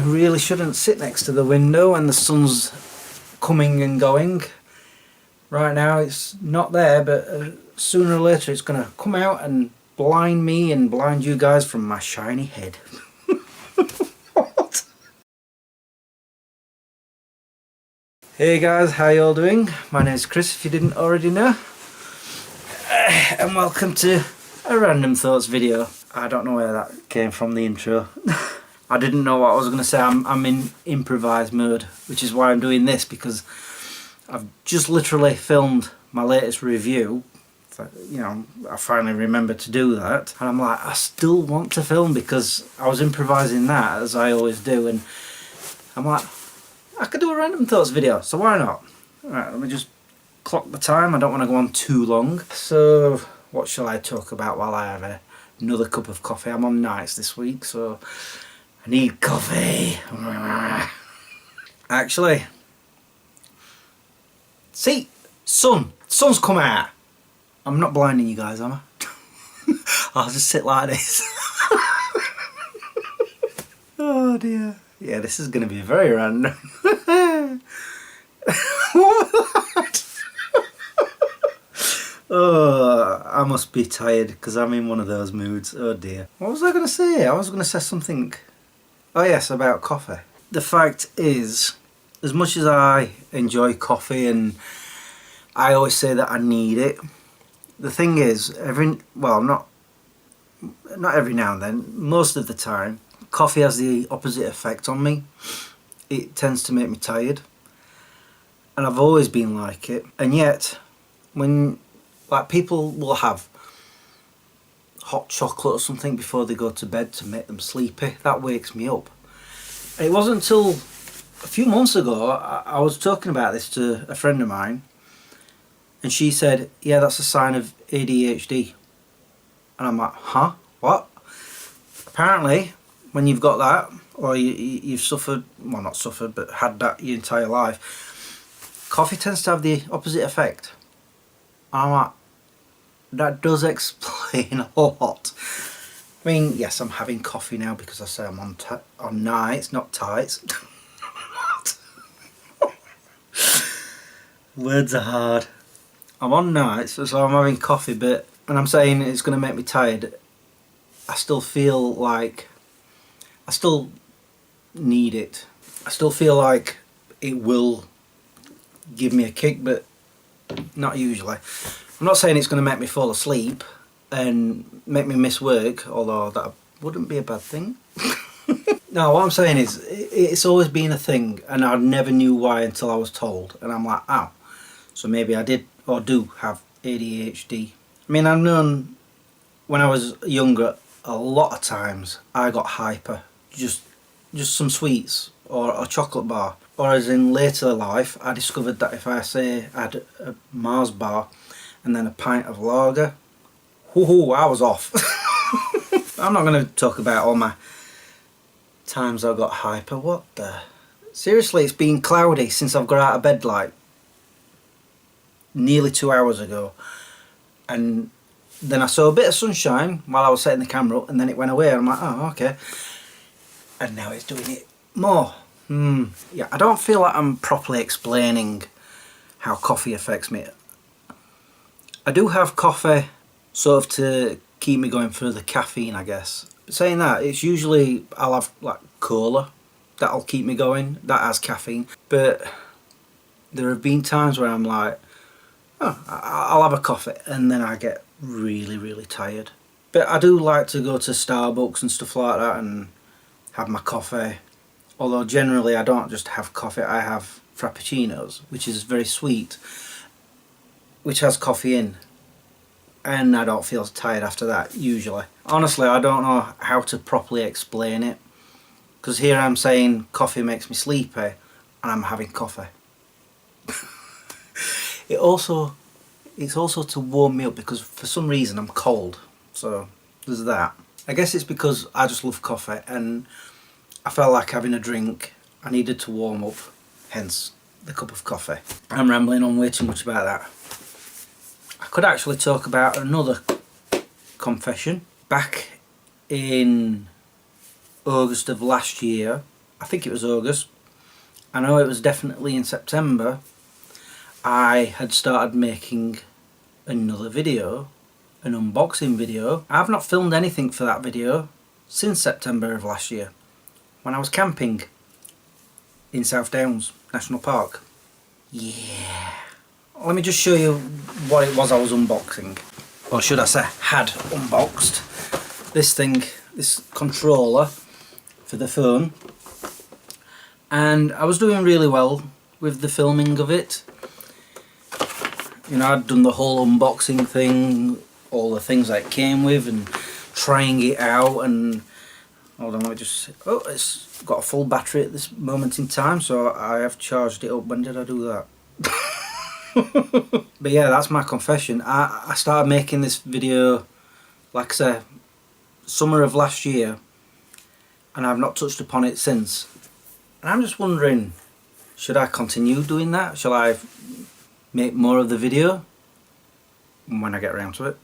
really shouldn't sit next to the window when the sun's coming and going. Right now it's not there, but sooner or later it's going to come out and blind me and blind you guys from my shiny head. What? Hey guys, how you all doing? My name's Chris, if you didn't already know. And welcome to a Random Thoughts video. I don't know where that came from, the intro. I didn't know what I was going to say. I'm in improvised mode, which is why I'm doing this, because I've just literally filmed my latest review. You know, I finally remembered to do that, and I'm like, I still want to film because I was improvising that, as I always do, and I'm like, I could do a Random Thoughts video, so why not? Alright, let me just clock the time. I don't want to go on too long. So what shall I talk about while I have another cup of coffee? I'm on nights this week, so I need coffee. Actually, see, sun's come out. I'm not blinding you guys, am I? I'll just sit like this. Oh dear. Yeah, this is going to be very random. What was that? Oh, I must be tired because I'm in one of those moods. Oh dear. What was I going to say? I was going to say something. Oh yes, about coffee. The fact is, as much as I enjoy coffee and I always say that I need it, the thing is, not every now and then, most of the time, coffee has the opposite effect on me. It tends to make me tired, and I've always been like it. And yet, when people will have hot chocolate or something before they go to bed to make them sleepy, that wakes me up. And it wasn't until a few months ago I was talking about this to a friend of mine, and she said, yeah, that's a sign of ADHD. And I'm like, huh? What? Apparently, when you've got that, or you've suffered, well, not suffered, but had that your entire life, coffee tends to have the opposite effect. And I'm like, that does explain a lot. I mean, yes, I'm having coffee now because I say I'm on nights, not tights. What? Words are hard. I'm on nights, so I'm having coffee, but when I'm saying it's going to make me tired, I still feel like I still need it. I still feel like it will give me a kick, but not usually. I'm not saying it's going to make me fall asleep and make me miss work, although that wouldn't be a bad thing. No, what I'm saying is, it's always been a thing, and I never knew why until I was told, and I'm like, oh, so maybe I did or do have ADHD. I mean, I've known when I was younger, a lot of times I got hyper, just some sweets or a chocolate bar. Or as in later life, I discovered that if I say I had a Mars bar and then a pint of lager, whoo, I was off. I'm not going to talk about all my times I got hyper. What the? Seriously, it's been cloudy since I've got out of bed like nearly 2 hours ago. And then I saw a bit of sunshine while I was setting the camera up, and then it went away. I'm like, oh, okay. And now it's doing it more. Yeah, I don't feel like I'm properly explaining how coffee affects me. I do have coffee sort of to keep me going for the caffeine, I guess. But saying that, it's usually I'll have like cola, that'll keep me going, that has caffeine. But there have been times where I'm like, oh, I'll have a coffee, and then I get really, really tired. But I do like to go to Starbucks and stuff like that and have my coffee. Although generally I don't just have coffee, I have frappuccinos, which is very sweet, which has coffee in, and I don't feel tired after that, usually. Honestly, I don't know how to properly explain it, because here I'm saying coffee makes me sleepy, and I'm having coffee. It's also to warm me up, because for some reason I'm cold, so there's that. I guess it's because I just love coffee, and I felt like having a drink. I needed to warm up, hence the cup of coffee. I'm rambling on way too much about that. I could actually talk about another confession. Back in August of last year, I think it was August, I know it was definitely in September, I had started making another video, an unboxing video. I've not filmed anything for that video since September of last year, when I was camping in South Downs National Park. Yeah. Let me just show you what it was I was unboxing. Or should I say had unboxed. This thing, this controller for the phone. And I was doing really well with the filming of it. You know, I'd done the whole unboxing thing, all the things that it came with, and trying it out, and hold on, let me just, oh, it's got a full battery at this moment in time, so I have charged it up. When did I do that? But yeah, that's my confession. I started making this video, like I say, summer of last year, and I've not touched upon it since. And I'm just wondering, should I continue doing that? Shall I make more of the video when I get around to it?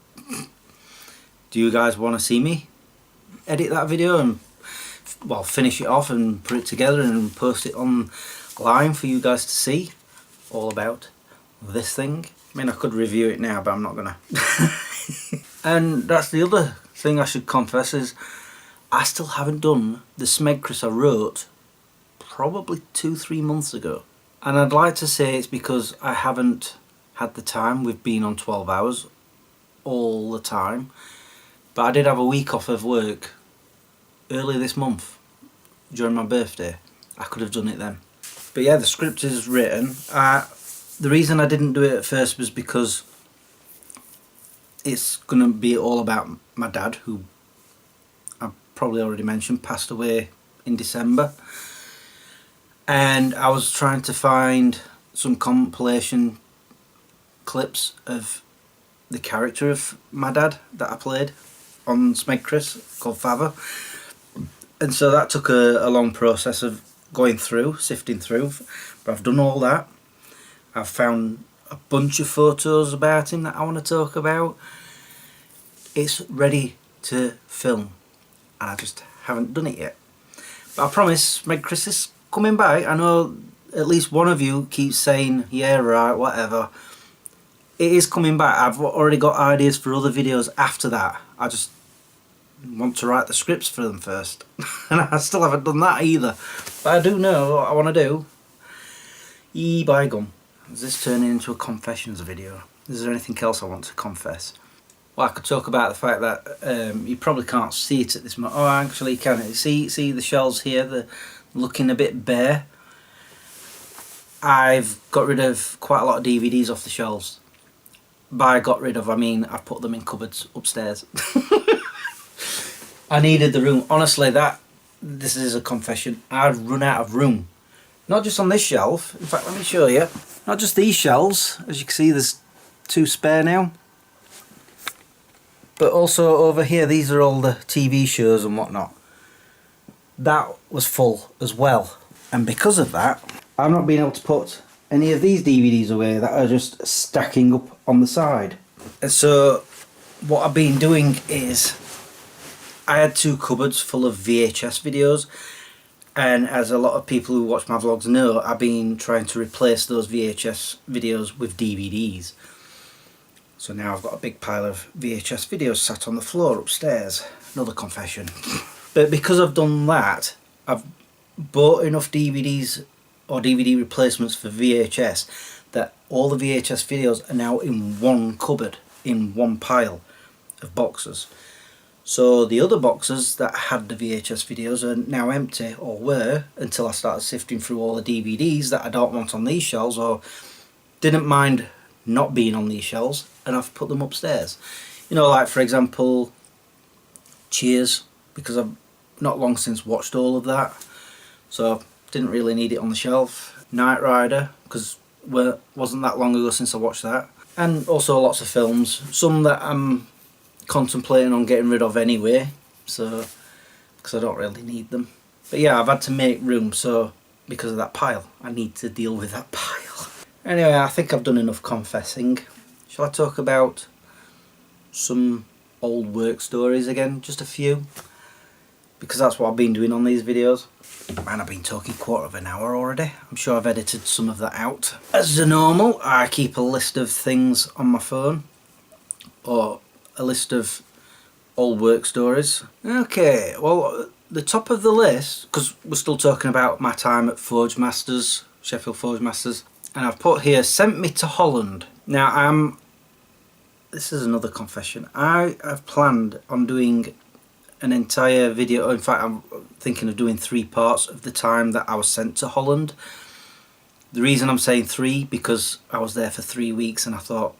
Do you guys want to see me edit that video and, well, finish it off and put it together and post it online for you guys to see all about this thing? I mean, I could review it now, but I'm not gonna. And that's the other thing I should confess, is I still haven't done the Smegchris I wrote probably 2-3 months ago. And I'd like to say it's because I haven't had the time. We've been on 12 hours all the time. But I did have a week off of work early this month during my birthday. I could have done it then. But yeah, the script is written. The reason I didn't do it at first was because it's going to be all about my dad, who I've probably already mentioned, passed away in December. And I was trying to find some compilation clips of the character of my dad that I played on Smegchris, called Father. And so that took a long process of going through, sifting through. But I've done all that. I've found a bunch of photos about him that I want to talk about. It's ready to film, and I just haven't done it yet. But I promise Smegchris is coming back. I know at least one of you keeps saying, yeah, right, whatever. It is coming back. I've already got ideas for other videos after that. I just want to write the scripts for them first. And I still haven't done that either. But I do know what I want to do. By gum. Is this turning into a confessions video? Is there anything else I want to confess? Well, I could talk about the fact that you probably can't see it at this moment. Oh, actually you can. See the shelves here? They're looking a bit bare. I've got rid of quite a lot of DVDs off the shelves. By got rid of, I mean I put them in cupboards upstairs. I needed the room. Honestly, this is a confession. I'd run out of room. Not just on this shelf. In fact, let me show you. Not just these shelves. As you can see, there's 2 spare now. But also over here, these are all the TV shows and whatnot. That was full as well. And because of that, I've not been able to put any of these DVDs away that are just stacking up on the side. And so what I've been doing is I had 2 cupboards full of VHS videos, and as a lot of people who watch my vlogs know, I've been trying to replace those VHS videos with DVDs. So now I've got a big pile of VHS videos sat on the floor upstairs. Another confession. But because I've done that, I've bought enough DVDs or DVD replacements for VHS that all the VHS videos are now in one cupboard, in one pile of boxes. So the other boxes that had the VHS videos are now empty, or were, until I started sifting through all the DVDs that I don't want on these shelves, or didn't mind not being on these shelves, and I've put them upstairs. You know, like for example, Cheers, because I've not long since watched all of that, so didn't really need it on the shelf. Knight Rider, because wasn't that long ago since I watched that. And also lots of films, some that I'm contemplating on getting rid of anyway, so because I don't really need them. But yeah, I've had to make room, so because of that pile, I need to deal with that pile. Anyway, I think I've done enough confessing. Shall I talk about some old work stories again? Just a few. because that's what I've been doing on these videos. Man, I've been talking quarter of an hour already. I'm sure I've edited some of that out. As normal, I keep a list of things on my phone, or a list of old work stories. Okay, well, the top of the list, because we're still talking about my time at Forge Masters, Sheffield Forge Masters, and I've put here, sent me to Holland. Now, this is another confession. I have planned on doing an entire video. In fact, I'm thinking of doing 3 parts of the time that I was sent to Holland. The reason I'm saying 3, because I was there for 3 weeks, and I thought,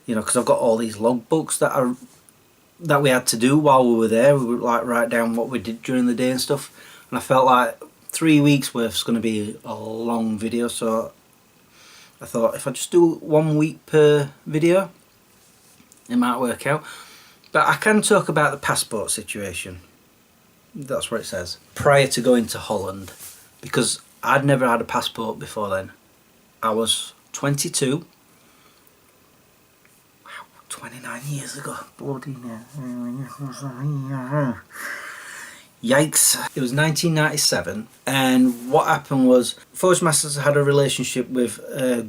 you know, because I've got all these logbooks that we had to do while we were there. We would like write down what we did during the day and stuff, and I felt like 3 weeks worth is going to be a long video, so I thought if I just do 1 week per video, it might work out. But I can talk about the passport situation. That's what it says. Prior to going to Holland, because I'd never had a passport before then. I was 22. Wow, 29 years ago. Bloody hell. Yikes. It was 1997, and what happened was Forge Masters had a relationship with a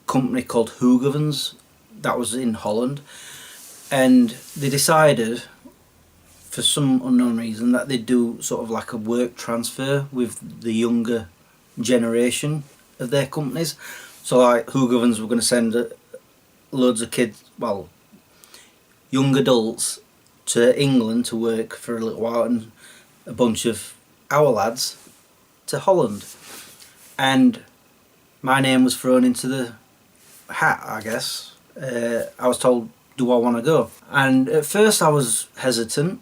company called Hoogevens that was in Holland, and they decided for some unknown reason that they'd do sort of like a work transfer with the younger generation of their companies. So like Hoogevens were going to send loads of kids, well, young adults to England to work for a little while, and a bunch of our lads to Holland. And my name was thrown into the hat, I guess. I was told, do I want to go? And at first I was hesitant.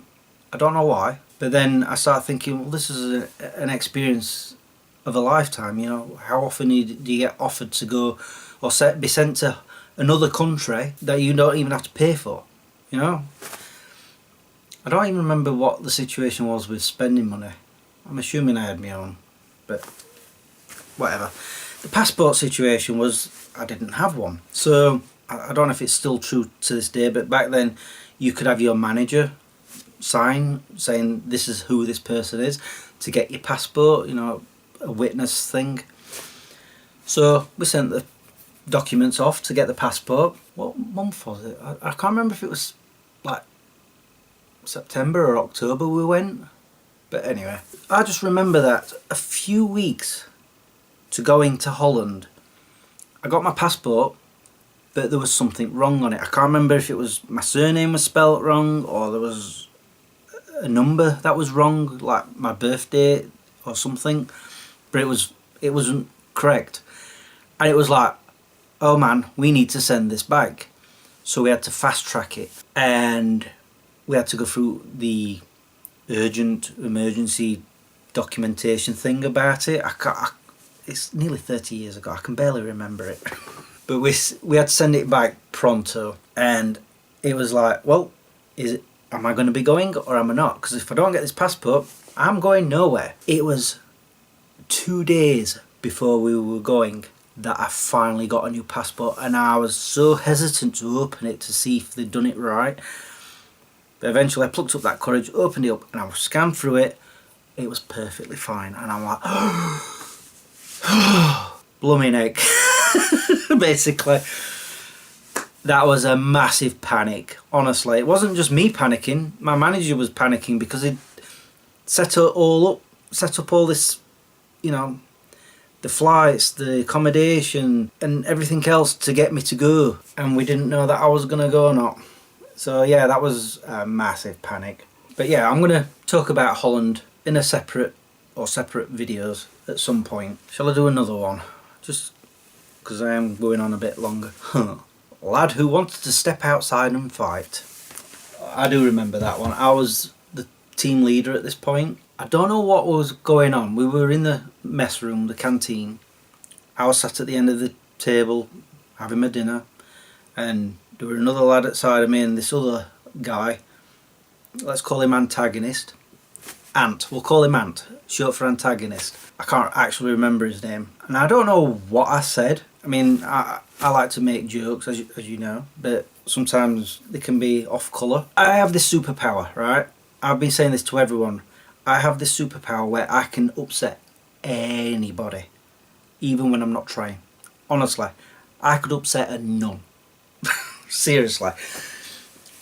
I don't know why. But then I started thinking, well, this is an experience of a lifetime. You know, how often do you get offered to go or be sent to another country that you don't even have to pay for? You know? I don't even remember what the situation was with spending money. I'm assuming I had my own, but whatever. The passport situation was I didn't have one. So I don't know if it's still true to this day, but back then you could have your manager sign saying this is who this person is to get your passport, you know, a witness thing. So we sent the documents off to get the passport. What month was it? I can't remember if it was like September or October we went, but anyway, I just remember that a few weeks to going to Holland, I got my passport, but there was something wrong on it. I can't remember if it was my surname was spelt wrong or there was a number that was wrong, like my birthday or something, but it wasn't correct, and it was like, oh man, we need to send this back. So we had to fast track it, and we had to go through the emergency documentation thing about it. It's nearly 30 years ago, I can barely remember it. But we had to send it back pronto, and it was like, well, am I going to be going or am I not? Because if I don't get this passport, I'm going nowhere. It was 2 days before we were going that I finally got a new passport, and I was so hesitant to open it to see if they'd done it right. But eventually I plucked up that courage, opened it up, and I scanned through it. It was perfectly fine, and I'm like, blooming heck. Basically, that was a massive panic. Honestly, it wasn't just me panicking. My manager was panicking because he'd set up all this, you know, the flights, the accommodation, and everything else to get me to go, and we didn't know that I was gonna go or not. So yeah, that was a massive panic. But yeah, I'm going to talk about Holland in a separate videos at some point. Shall I do another one? Just because I am going on a bit longer. Lad who wanted to step outside and fight. I do remember that one. I was the team leader at this point. I don't know what was going on. We were in the mess room, the canteen. I was sat at the end of the table having my dinner, and there were another lad outside of me and this other guy. Let's call him antagonist. Ant. We'll call him Ant, short for antagonist. I can't actually remember his name, and I don't know what I said. I mean, I like to make jokes, as you know, but sometimes they can be off colour. I have this superpower, right? I've been saying this to everyone. I have this superpower where I can upset anybody, even when I'm not trying. Honestly, I could upset a nun. Seriously.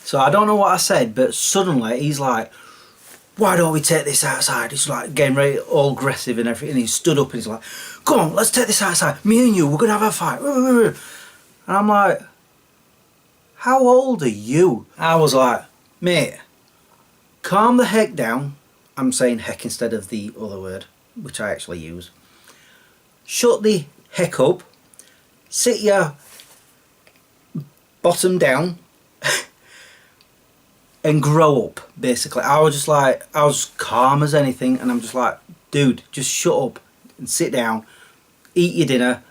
So I don't know what I said, but suddenly he's like, why don't we take this outside? He's like getting ready, all aggressive and everything. And he stood up and he's like, come on, let's take this outside. Me and you, we're going to have a fight. And I'm like, how old are you? I was like, mate, calm the heck down. I'm saying heck instead of the other word, which I actually use. Shut the heck up. Sit your bottom down and grow up, basically. I was just like, I was calm as anything, and I'm just like, dude, just shut up and sit down, eat your dinner,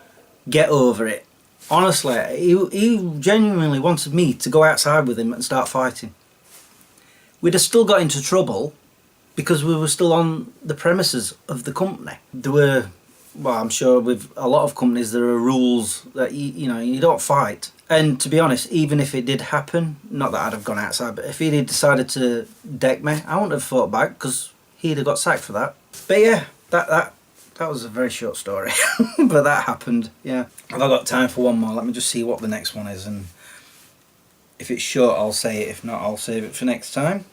get over it. Honestly, he genuinely wanted me to go outside with him and start fighting. We'd have still got into trouble because we were still on the premises of the company. There were, well, I'm sure with a lot of companies there are rules that you don't fight. And to be honest, even if it did happen, not that I'd have gone outside, but if he'd have decided to deck me, I wouldn't have fought back because he'd have got sacked for that. But yeah, that was a very short story, but that happened. Yeah, I've got time for one more. Let me just see what the next one is, and if it's short, I'll say it. If not, I'll save it for next time.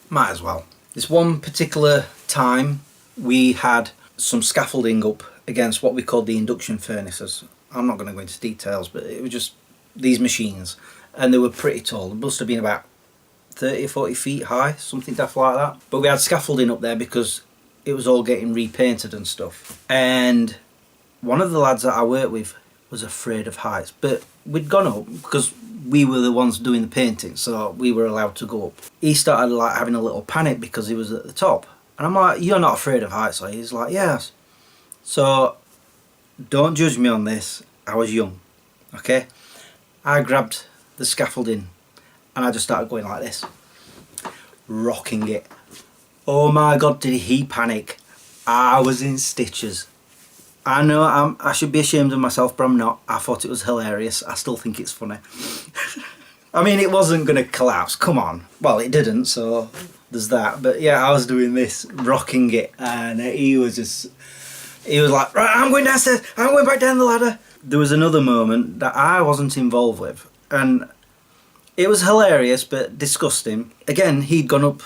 Might as well. This one particular time we had some scaffolding up against what we called the induction furnaces. I'm not going to go into details, but it was just these machines, and they were pretty tall. They must have been about 30 or 40 feet high, something daft like that. But we had scaffolding up there because it was all getting repainted and stuff. And one of the lads that I worked with was afraid of heights, but we'd gone up because we were the ones doing the painting, so we were allowed to go up. He started like having a little panic because he was at the top, and I'm like, you're not afraid of heights, are you? He's like, yes. So don't judge me on this, I was young, okay? I grabbed the scaffolding and I just started going like this, rocking it. Oh my god, did he panic. I was in stitches. I know I should be ashamed of myself, but I'm not. I thought it was hilarious. I still think it's funny. I mean, it wasn't going to collapse, come on. Well, it didn't, so there's that. But yeah, I was doing this, rocking it, and he was like, right, I'm going downstairs, I'm going back down the ladder. There was another moment that I wasn't involved with, and it was hilarious but disgusting. Again, he'd gone up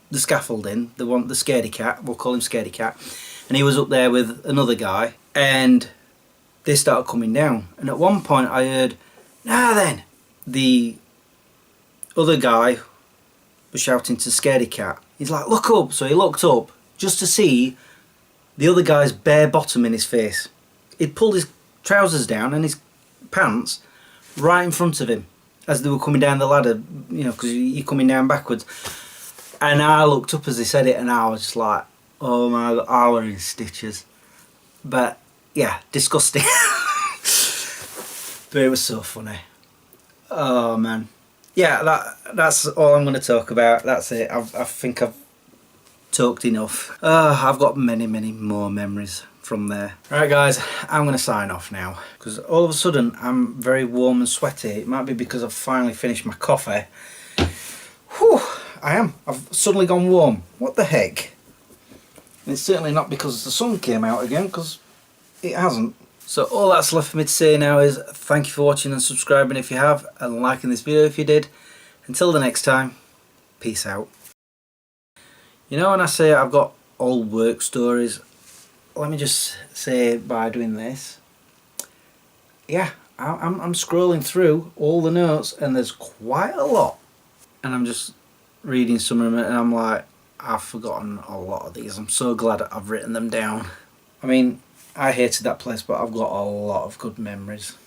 the scaffolding, the scaredy cat, we'll call him Scaredy Cat, and he was up there with another guy, and they started coming down. And at one point I heard, now then, the other guy was shouting to Scaredy Cat. He's like, look up. So he looked up just to see the other guy's bare bottom in his face. He'd pulled his trousers down and his pants right in front of him as they were coming down the ladder, you know, because you're coming down backwards. And I looked up as he said it, and I was just like, oh my god, I was in stitches. But yeah, disgusting. But it was so funny. Oh man. Yeah, that's all I'm going to talk about. That's it. I think I've talked enough. I've got many more memories from there. Right guys, I'm going to sign off now because all of a sudden I'm very warm and sweaty. It might be because I've finally finished my coffee. Whew, I am. I've suddenly gone warm. What the heck? And it's certainly not because the sun came out again, because it hasn't. So all that's left for me to say now is thank you for watching and subscribing if you have, and liking this video if you did. Until the next time, peace out. You know, when I say I've got old work stories, let me just say by doing this, yeah, I'm scrolling through all the notes and there's quite a lot, and I'm just reading some of them and I'm like, I've forgotten a lot of these. I'm so glad I've written them down. I mean, I hated that place, but I've got a lot of good memories.